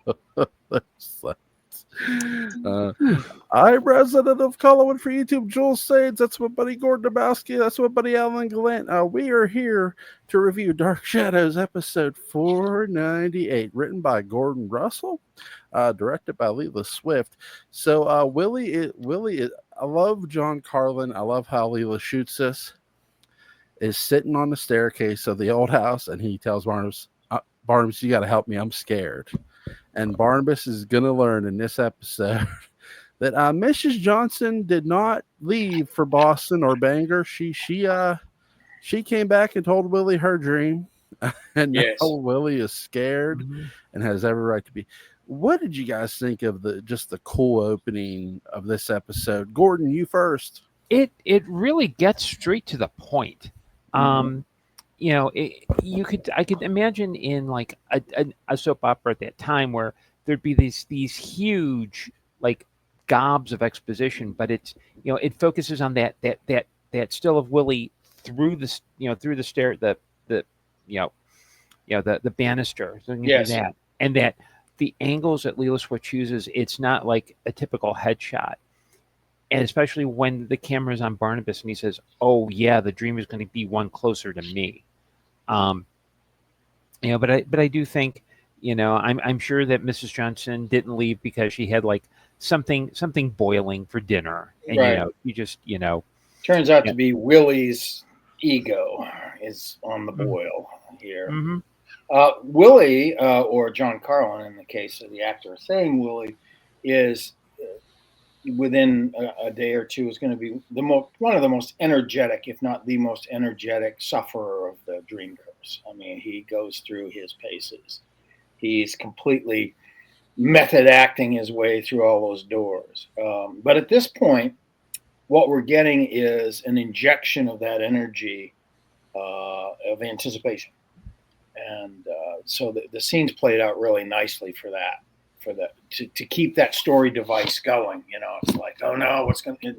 uh, I'm resident of Collinwood for YouTube. Jules Sades. That's my buddy Gordon Dymowski. That's my buddy Alan Gallant. We are here to review Dark Shadows episode 498, written by Gordon Russell, directed by Leela Swift. So I love John Carlin. I love how Leela shoots this. Is sitting on the staircase of the old house, and he tells Barnabas, you got to help me. I'm scared. And Barnabas is going to learn in this episode that Mrs. Johnson did not leave for Boston or Bangor. She came back and told Willie her dream, and now Yes. Willie is scared and has every right to be. What did you guys think of the cool opening of this episode? Gordon, you first. It really gets straight to the point. I could imagine in like a soap opera at that time where there'd be these huge like gobs of exposition, but it focuses on that still of Willie through the stair, the banister, something like that, and that the angles that Leela Swift chooses, it's not like a typical headshot. And especially when the camera is on Barnabas and he says, "Oh yeah, the dream is going to be one closer to me." But I do think, I'm sure that Mrs. Johnson didn't leave because she had like something boiling for dinner, and right. you just turns out to be Willie's ego is on the boil here. Willie, or John Carlin, in the case of the actor saying Willie, is within a day or two is going to be one of the most energetic, if not the most energetic, sufferer of the dream curse. I mean, he goes through his paces. He's completely method acting his way through all those doors. But at this point, what we're getting is an injection of that energy of anticipation, and so the scenes played out really nicely for that. To keep that story device going, it's like, oh no, what's going to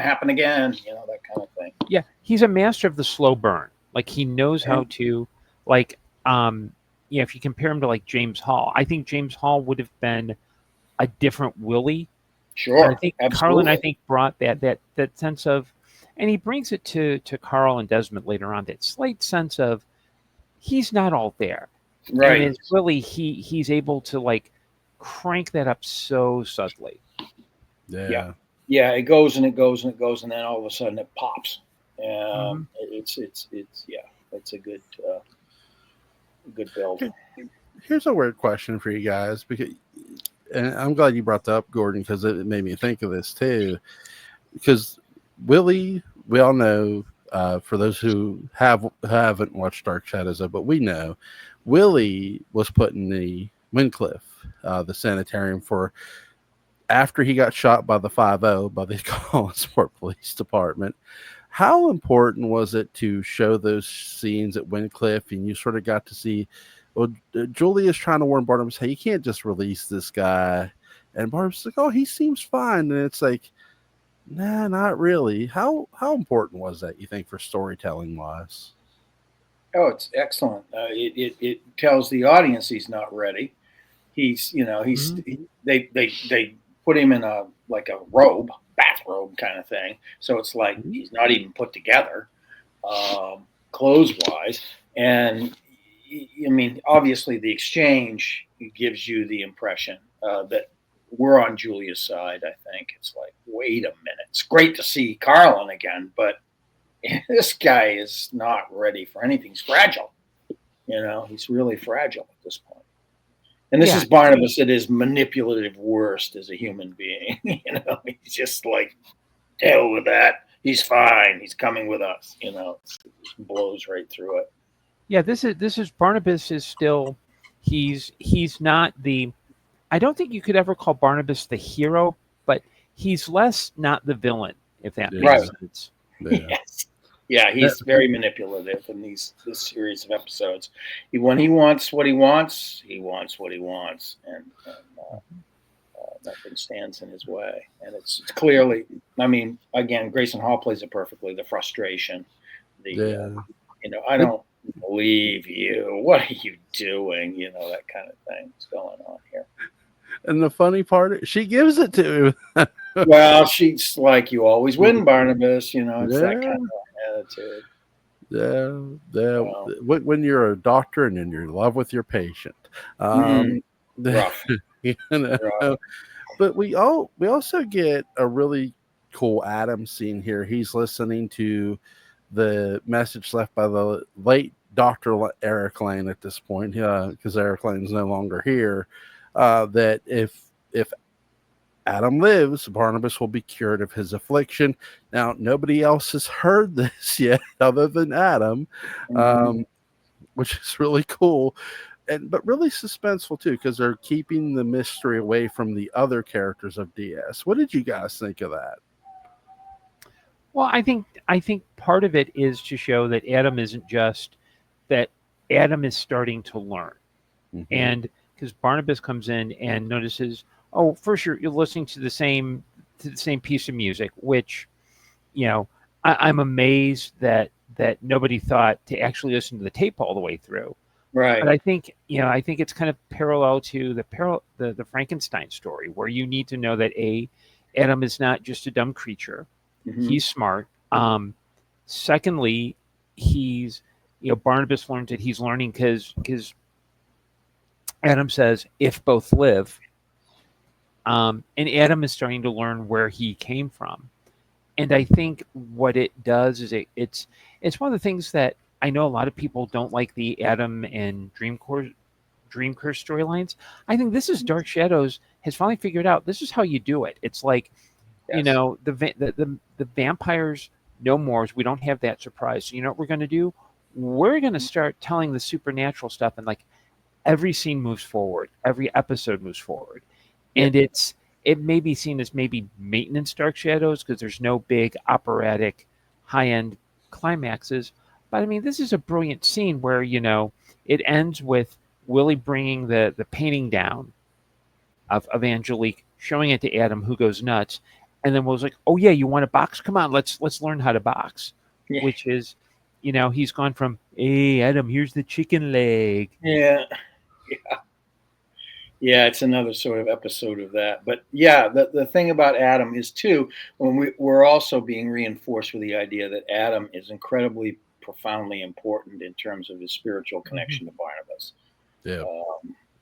happen again, that kind of thing. Yeah, he's a master of the slow burn. Like he knows how to, like, if you compare him to like James Hall, I think James Hall would have been a different Willie. Sure, I think absolutely. Carlin, brought that sense of, and he brings it to Carl and Desmond later on. That slight sense of he's not all there, right? And as Willie, he's able to like crank that up so subtly. Yeah. It goes and it goes and it goes, and then all of a sudden it pops. It's a good build. Here's a weird question for you guys, because, and I'm glad you brought that up, Gordon, because it made me think of this too. Because Willie, we all know, for those who haven't watched Dark Shadows, but we know Willie was put in the Wincliffe, the sanitarium, for after he got shot by the 5-0 by the Collinsport Police Department. How important was it to show those scenes at Wincliffe, and you sort of got to see, well, Julia's trying to warn Barnabas, hey, you can't just release this guy, and Barnabas is like, oh, he seems fine, and it's like, nah, not really. How important was that, you think, for storytelling wise? Oh, it's excellent. It tells the audience he's not ready. They put him in a robe, bathrobe kind of thing. So it's like he's not even put together, clothes wise. And I mean, obviously the exchange gives you the impression that we're on Julia's side. I think it's like, wait a minute. It's great to see Carlin again, but this guy is not ready for anything. He's fragile. He's really fragile at this point. And this is Barnabas at his manipulative worst as a human being. He's just like, hell with that. He's fine. He's coming with us. It blows right through it. Yeah, this is Barnabas is still, he's not the, I don't think you could ever call Barnabas the hero, but he's less not the villain, if that makes sense. Yeah. Yes. Yeah, he's very manipulative in this series of episodes. When he wants what he wants, he wants what he wants, and nothing stands in his way. And it's clearly, I mean, again, Grayson Hall plays it perfectly. The frustration, I don't believe you. What are you doing? That kind of thing is going on here. And the funny part, she gives it to him. Well, she's like, you always win, Barnabas. It's that kind Yeah, of attitude. yeah, yeah. Well, When you're a doctor and you're in love with your patient, mm, um, rough, you know. rough. But we also get a really cool Adam scene here. He's listening to the message left by the late Dr. Eric Lane at this point, because Eric Lane's no longer here. That if Adam lives, Barnabas will be cured of his affliction. Now, nobody else has heard this yet, other than Adam, Mm-hmm. um, which is really cool, but really suspenseful too, because they're keeping the mystery away from the other characters of DS. What did you guys think of that? Well, I think part of it is to show that Adam isn't just that Adam is starting to learn. Mm-hmm. And because Barnabas comes in and notices, oh, first you're listening to the same piece of music, which I'm amazed that nobody thought to actually listen to the tape all the way through. But Right. I think it's kind of parallel to the Frankenstein story, where you need to know that Adam is not just a dumb creature; Mm-hmm. he's smart. Secondly, he's Barnabas learns that he's learning because Adam says if both live, and Adam is starting to learn where he came from. And I think what it does is it's one of the things that I know a lot of people don't like the Adam and Dream Curse storylines. I think this is Dark Shadows has finally figured out this is how you do it. It's like Yes. the vampires no more. We don't have that surprise. So you know what we're going to do? We're going to start telling the supernatural stuff, and like every scene moves forward, every episode moves forward, Yeah. and it may be seen as maybe maintenance Dark Shadows because there's no big operatic high end climaxes. But I mean, this is a brilliant scene where it ends with Willie bringing the painting down of Angelique, showing it to Adam, who goes nuts, and then was like, "Oh yeah, you want to box? Come on, let's learn how to box." Yeah. Which is, he's gone from, "Hey Adam, here's the chicken leg." Yeah. Yeah, it's another sort of episode of that. But yeah, the thing about Adam is too, when we're also being reinforced with the idea that Adam is incredibly profoundly important in terms of his spiritual Mhm. connection to Barnabas, Yeah.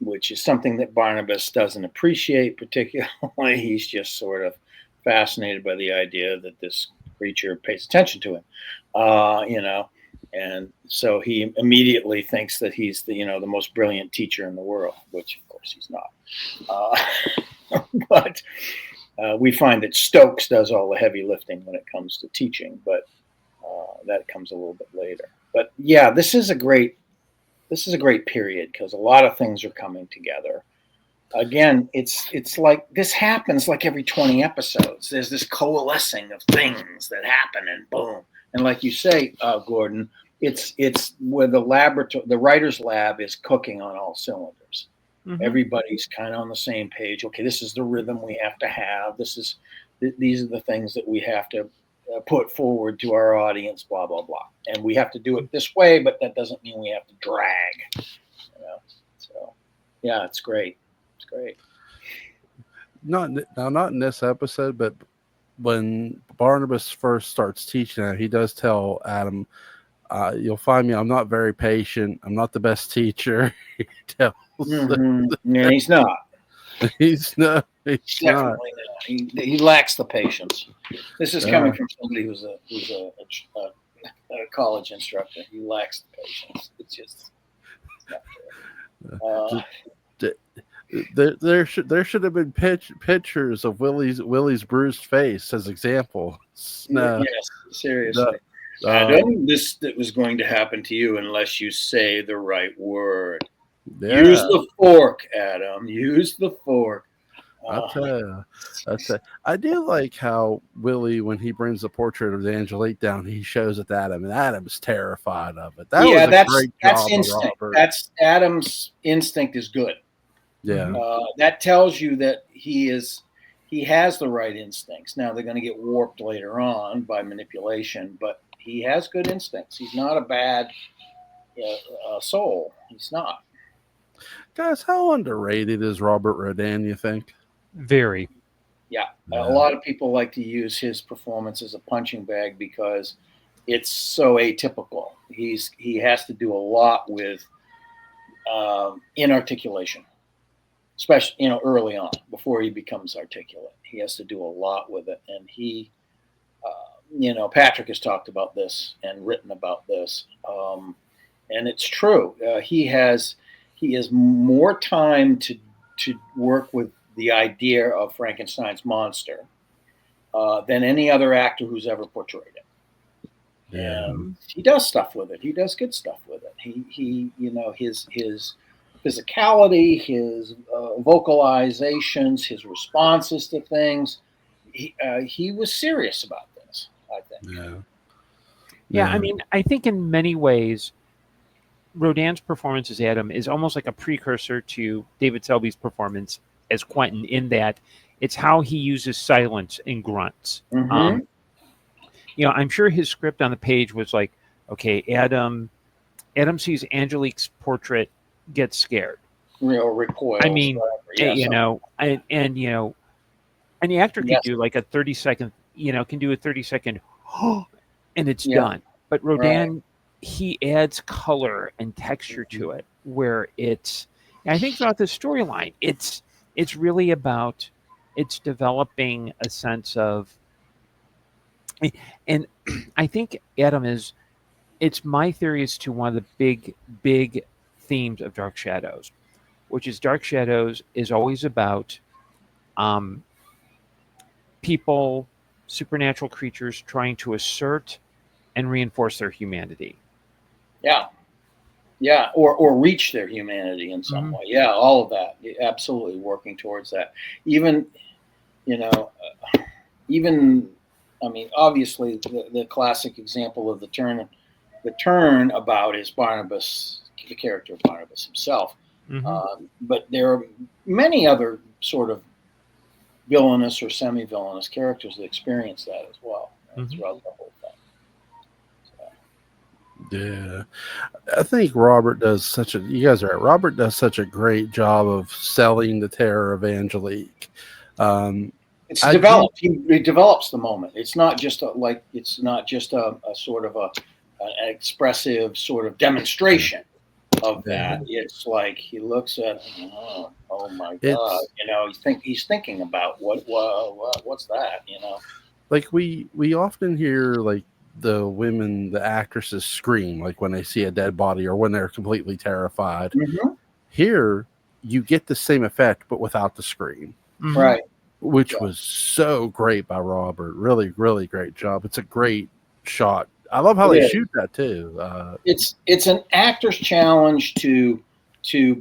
which is something that Barnabas doesn't appreciate particularly. He's just sort of fascinated by the idea that this creature pays attention to him, and so he immediately thinks that he's the most brilliant teacher in the world, which of course he's not. But we find that Stokes does all the heavy lifting when it comes to teaching, but that comes a little bit later. But yeah, this is a great period because a lot of things are coming together. Again, it's like this happens like every 20 episodes. There's this coalescing of things that happen, and boom. And like you say, Gordon, it's where the writer's lab is cooking on all cylinders. Mhm. Everybody's kind of on the same page. Okay, this is the rhythm we have to have. These are the things that we have to put forward to our audience. Blah blah blah, and we have to do it this way, but that doesn't mean we have to drag. So yeah, it's great. It's great. Not in this episode, but when Barnabas first starts teaching it, he does tell Adam, "You'll find me. I'm not very patient. I'm not the best teacher." He tells Yeah, he's not. he's not. He's not. Definitely not. He lacks the patience. This is coming Uh, from somebody who's a college instructor. He lacks the patience. It's not fair. d- there should have been pictures of Willie's bruised face as examples. No, Yes, no, seriously. uh, Adam, this that was going to happen to you unless you say the right word. Use yeah. the fork, Adam. Use the fork. I Uh, tell you, I do like how Willie, when he brings the portrait of Angelique down, he shows it to Adam, and Adam's terrified of it. That yeah, was a that's great that's job of instinct. Robert. That's Adam's instinct is good. Yeah, Mhm. That tells you that he has the right instincts. Now they're going to get warped later on by manipulation, but he has good instincts. He's not a bad soul. He's not. Guys, how underrated is Robert Rodan, you think? Very. Yeah. Yeah. A lot of people like to use his performance as a punching bag because it's so atypical. He has to do a lot with inarticulation, especially early on before he becomes articulate. He has to do a lot with it, and Patrick has talked about this and written about this, and it's true. He has more time to work with the idea of Frankenstein's monster than any other actor who's ever portrayed it. Yeah. And he does stuff with it. He does good stuff with it. He his physicality, his vocalizations, his responses to things. He was serious about this, I think. Yeah, I mean, I think in many ways, Rodan's performance as Adam is almost like a precursor to David Selby's performance as Quentin, in that it's how he uses silence and grunts. Mm-hmm. I'm sure his script on the page was like, okay, Adam sees Angelique's portrait, gets scared. Recoils. I mean, and the actor could do like a 30-second, can do a 30-second, and it's done. But Rodan, he adds color and texture to it, where and I think throughout the storyline, it's really about, it's developing a sense of, and I think Adam it's my theory as to one of the big themes of Dark Shadows, which is Dark Shadows is always about people, supernatural creatures trying to assert and reinforce their humanity. Yeah, or reach their humanity in some way. Yeah, all of that. Absolutely working towards that. Even, I mean, obviously the classic example of the turn about is Barnabas, the character of Barnabas himself. But there are many other sort of villainous or semi-villainous characters that experience that as well throughout the whole thing. Yeah, I think Robert does you guys are right. Robert does such a great job of selling the terror of Angelique. It's developed. He develops the moment. It's not just a sort of an expressive sort of demonstration of that. It's like he looks at, oh my God, he's thinking about what's that, Like we often hear like the actresses scream like when they see a dead body or when they're completely terrified. Mm-hmm. Here you get the same effect but without the scream. Right. Which was so great by Robert. Really, really great job. It's a great shot. I love how they shoot that too. It's an actor's challenge to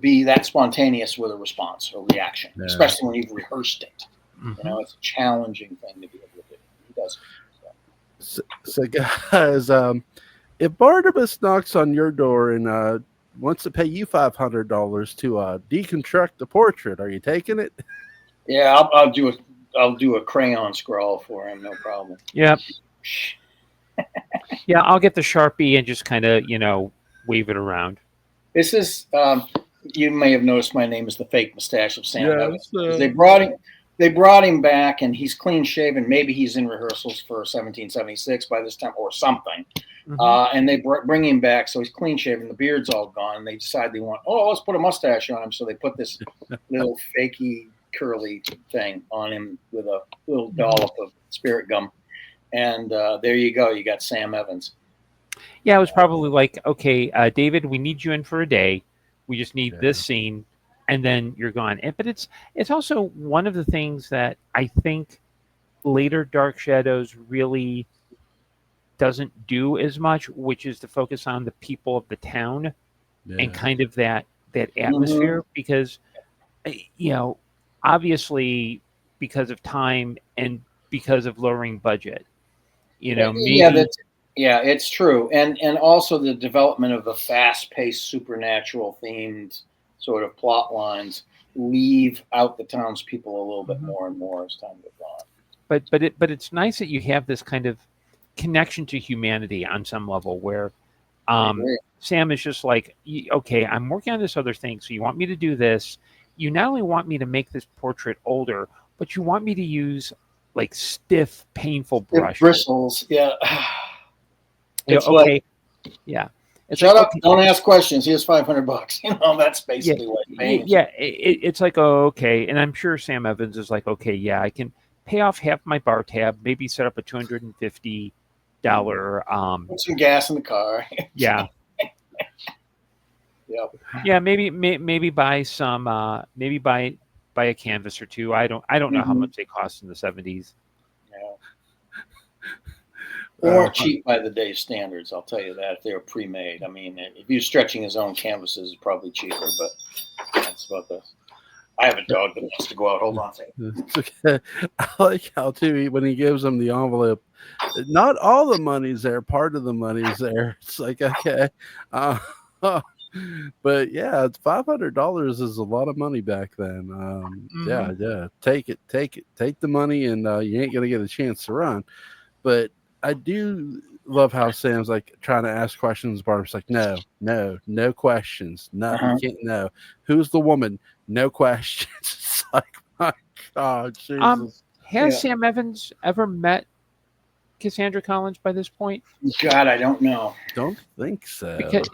be that spontaneous with a response or reaction, especially when you've rehearsed it. It's a challenging thing to be able to do. He does. So guys, if Barnabas knocks on your door and wants to pay you $500 to deconstruct the portrait, are you taking it? Yeah, I'll do a crayon scrawl for him, no problem. Yep. Yeah, I'll get the Sharpie and just kind of wave it around. This is you may have noticed my name is the fake mustache of Sam Evans. They brought him back, and he's clean shaven. Maybe he's in rehearsals for 1776 by this time, or something. And they bring him back, so he's clean shaven. The beard's all gone. And they decide let's put a mustache on him. So they put this little fakey curly thing on him with a little dollop of spirit gum, and there you go. You got Sam Evans. Yeah, it was probably like, okay, David, we need you in for a day. We just need this scene. And then you're gone. But it's also one of the things that I think later Dark Shadows really doesn't do as much, which is to focus on the people of the town and kind of that atmosphere. Because, obviously because of time and because of lowering budget, maybe... it's true. And also the development of the fast-paced supernatural themed sort of plot lines leave out the townspeople a little bit more and more as time goes on. But it's nice that you have this kind of connection to humanity on some level, where Sam is just like, okay, I'm working on this other thing, so you want me to do this. You not only want me to make this portrait older, but you want me to use like stiff, painful brushes. Bristles, yeah. It's okay. Yeah. It's shut like, up! Don't ask questions. Here's $500. That's basically what it's paying. Yeah, it's like, oh, okay, and I'm sure Sam Evans is like, okay, yeah, I can pay off half my bar tab, maybe set up a $250. Put some gas in the car. Yeah. Yep. Yeah, maybe buy some, maybe buy a canvas or two. I don't know how much they cost in the 70s. Yeah. Or cheap by the day standards, I'll tell you that, if they were pre-made. I mean, if you're stretching his own canvases, it's probably cheaper, but that's about this. I have a dog that wants to go out. Hold on a second. It's okay. I like how, too, when he gives them the envelope, not all the money's there, part of the money's there. It's like, okay. But yeah, it's $500 is a lot of money back then. Yeah. Take the money, and you ain't gonna get a chance to run. But I do love how Sam's like trying to ask questions. Barbara's like, no questions. No, you can't. No, who's the woman? No questions. It's like, my God, Jesus. Has Sam Evans ever met Cassandra Collins by this point? God, I don't know. Don't think so. Because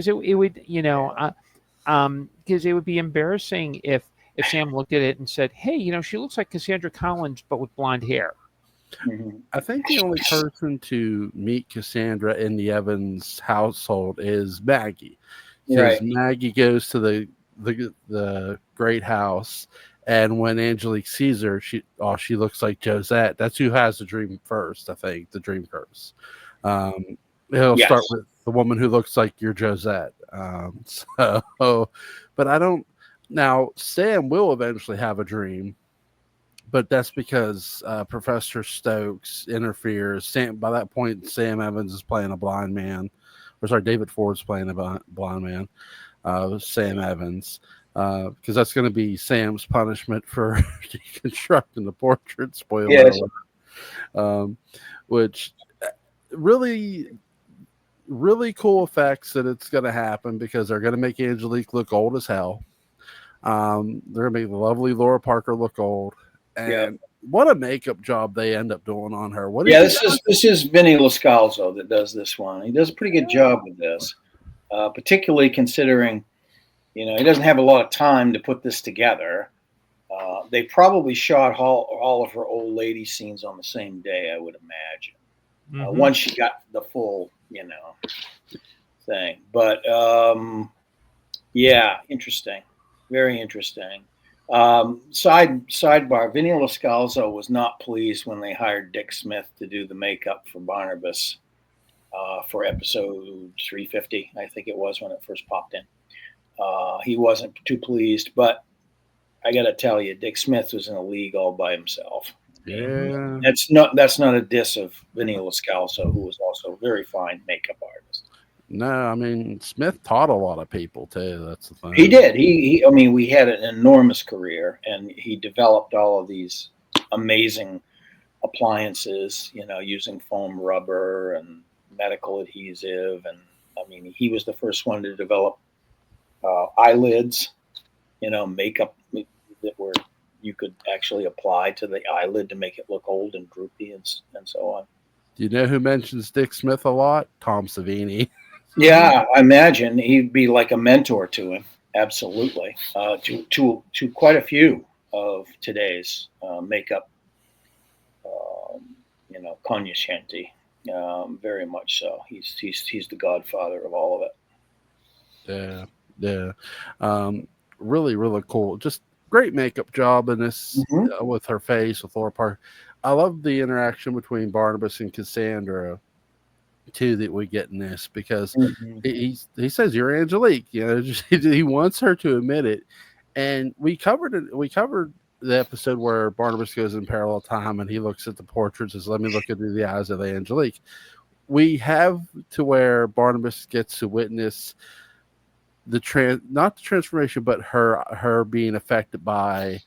it would, because it would be embarrassing if Sam looked at it and said, hey, she looks like Cassandra Collins, but with blonde hair. Mm-hmm. I think the only person to meet Cassandra in the Evans household is Maggie. Because Maggie goes to the great house, and when Angelique sees her, she looks like Josette. That's who has the dream first, I think, the dream curse. It'll start with the woman who looks like your Josette. But I don't. Now, Sam will eventually have a dream, but that's because Professor Stokes interferes. By that point, Sam Evans is playing a blind man. Or sorry, David Ford's playing a blind man. Sam Evans. Because that's going to be Sam's punishment for deconstructing the portrait. Spoiler alert. Which really, really cool effects that it's going to happen, because they're going to make Angelique look old as hell. They're going to make the lovely Laura Parker look old. And what a makeup job they end up doing on her. This is Vinny Lascalzo that does this one. He does a pretty good job with this, particularly considering, he doesn't have a lot of time to put this together. They probably shot all of her old lady scenes on the same day, I would imagine. Once she got the full, thing. But interesting, very interesting. Sidebar: Vinny Lascalzo was not pleased when they hired Dick Smith to do the makeup for Barnabas for episode 350, I think it was, when it first popped in. He wasn't too pleased, but I got to tell you, Dick Smith was in a league all by himself. Yeah, that's not a diss of Vinny Lascalzo, who was also a very fine makeup artist. No, I mean, Smith taught a lot of people too. That's the thing. He did. I mean, we had an enormous career, and he developed all of these amazing appliances, using foam rubber and medical adhesive. And I mean, he was the first one to develop eyelids, makeup that you could actually apply to the eyelid to make it look old and droopy and so on. Do you know who mentions Dick Smith a lot? Tom Savini. Yeah, I imagine he'd be like a mentor to him. Absolutely. To quite a few of today's makeup, cognoscenti. Very much so. He's the godfather of all of it. Yeah. Really, really cool. Just great makeup job in this with her face, with Laura Parker. I love the interaction between Barnabas and Cassandra too that we get in this, because he says you're Angelique. He wants her to admit it. And we covered the episode where Barnabas goes in parallel time and he looks at the portraits and says, let me look into the eyes of Angelique. We have to where Barnabas gets to witness not the transformation, but her being affected by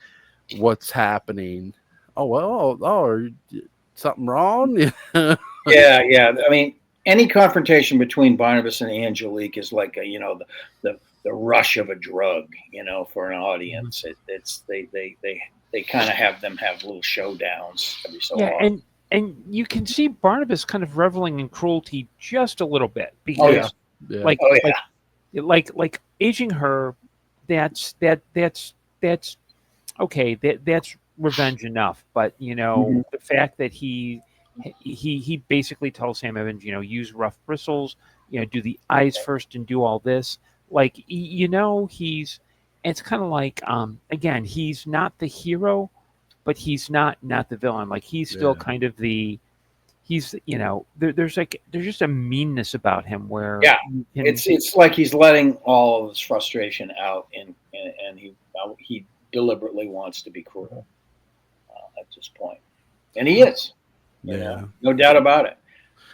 what's happening. Something wrong? Yeah. I mean, any confrontation between Barnabas and Angelique is like the rush of a drug, for an audience. It's they kind of have little showdowns every so often. And you can see Barnabas kind of reveling in cruelty just a little bit because, like aging her, that's okay. That's revenge enough. But the fact that he basically tells Sam Evans, use rough bristles, do the eyes first and do all this. Like it's kind of like again, he's not the hero, but he's not the villain. Like he's still kind of there's just a meanness about him where it's like he's letting all of his frustration out, and he deliberately wants to be cruel at this point, and he is. No doubt about it.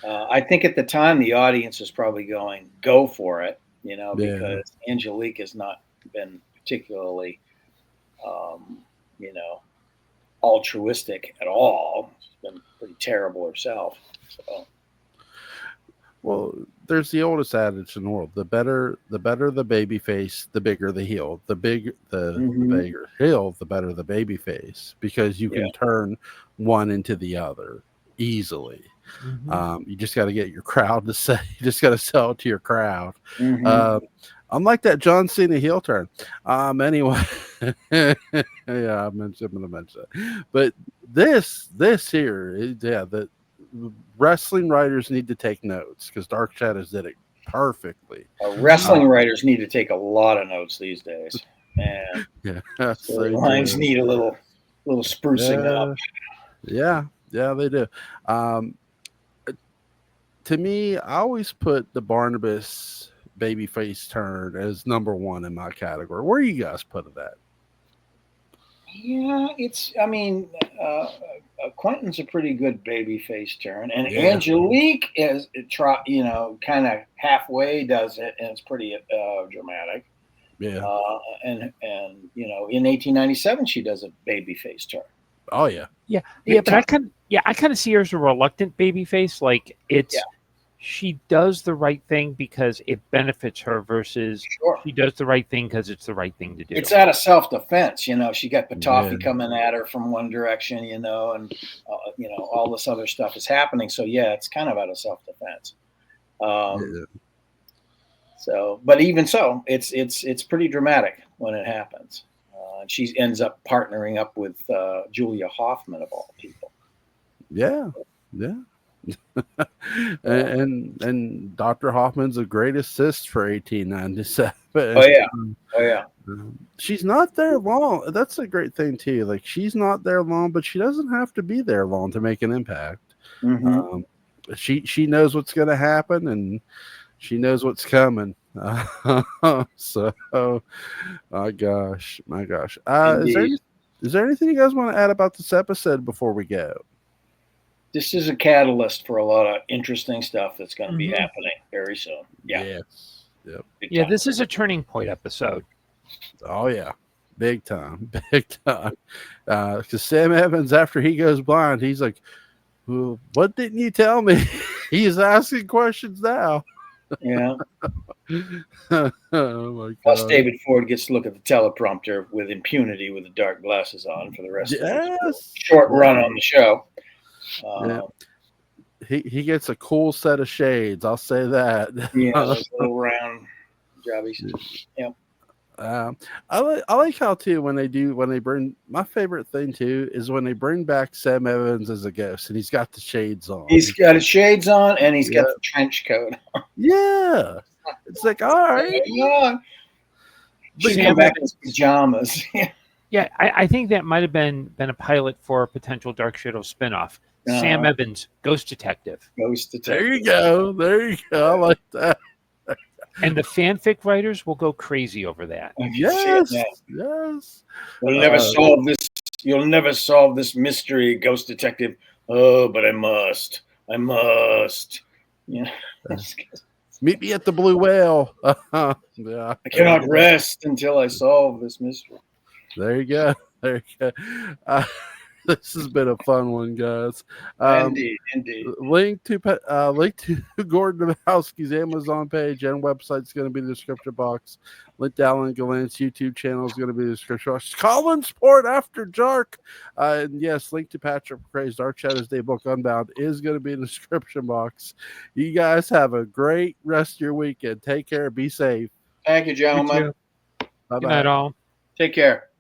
I think at the time the audience is probably going, "Go for it," because Angelique has not been particularly, altruistic at all. She's been pretty terrible herself. So. Well, there's the oldest adage in the world: the better the baby face, the bigger the heel. The bigger heel, the better the baby face, because you can turn one into the other easily. You just got to get your crowd to say. You just got to sell it to your crowd. I'm like that John Cena heel turn. Anyway, I'm going to mention that. But this here, the wrestling writers need to take notes because Dark Shadows did it perfectly. Wrestling writers need to take a lot of notes these days, and lines need a little sprucing up. Yeah, they do. To me, I always put the Barnabas babyface turn as number one in my category. Where do you guys put it at? Yeah, Quentin's a pretty good babyface turn, and Angelique is kind of halfway does it, and it's pretty dramatic. Yeah, and in 1897 she does a babyface turn. Oh yeah. But I kind of see her as a reluctant babyface. Like she does the right thing because it benefits her versus she does the right thing because it's the right thing to do. It's out of self-defense. She got Petofi coming at her from one direction, and all this other stuff is happening. So it's kind of out of self-defense. So, but even so, it's pretty dramatic when it happens. And she ends up partnering up with Julia Hoffman of all people. Yeah. and Dr. Hoffman's a great assist for 1897. Oh yeah. She's not there long. That's a great thing too. Like she's not there long, but she doesn't have to be there long to make an impact. She knows what's going to happen, and she knows what's coming. So, my gosh. Is there anything you guys want to add about this episode before we go? This is a catalyst for a lot of interesting stuff that's going to be happening very soon. Yes. Yep. Yeah, this is a turning point episode. Oh yeah, big time. Because Sam Evans, after he goes blind, he's like, well, "What didn't you tell me?" He's asking questions now. Yeah. Oh my God. Plus, David Ford gets to look at the teleprompter with impunity with the dark glasses on for the rest of his short run on the show. He gets a cool set of shades. I'll say that. Yeah, those little round jobbies. Yep. I like how too when they bring, my favorite thing too is when they bring back Sam Evans as a ghost and he's got the shades on. He's got his shades on and he's got the trench coat on. Yeah, it's like, all right. She's come back in his pajamas. Yeah, I think that might have been a pilot for a potential Dark Shadow spinoff. Sam Evans, Ghost Detective. There you go. I like that. And the fanfic writers will go crazy over that. Yes. We'll never solve this. You'll never solve this mystery, Ghost Detective. Oh, but I must. Yeah. Meet me at the Blue Whale. I cannot rest until I solve this mystery. There you go. This has been a fun one, guys. Indeed. Link to Gordon Dymowski's Amazon page and website is going to be in the description box. Link to Alan Gallant's YouTube channel is going to be in the description box. Colin Sport After Dark. And yes, link to Patrick McRae's Dark Shadows Day book Unbound is going to be in the description box. You guys have a great rest of your weekend. Take care. Be safe. Thank you, gentlemen. Good night, all. Take care.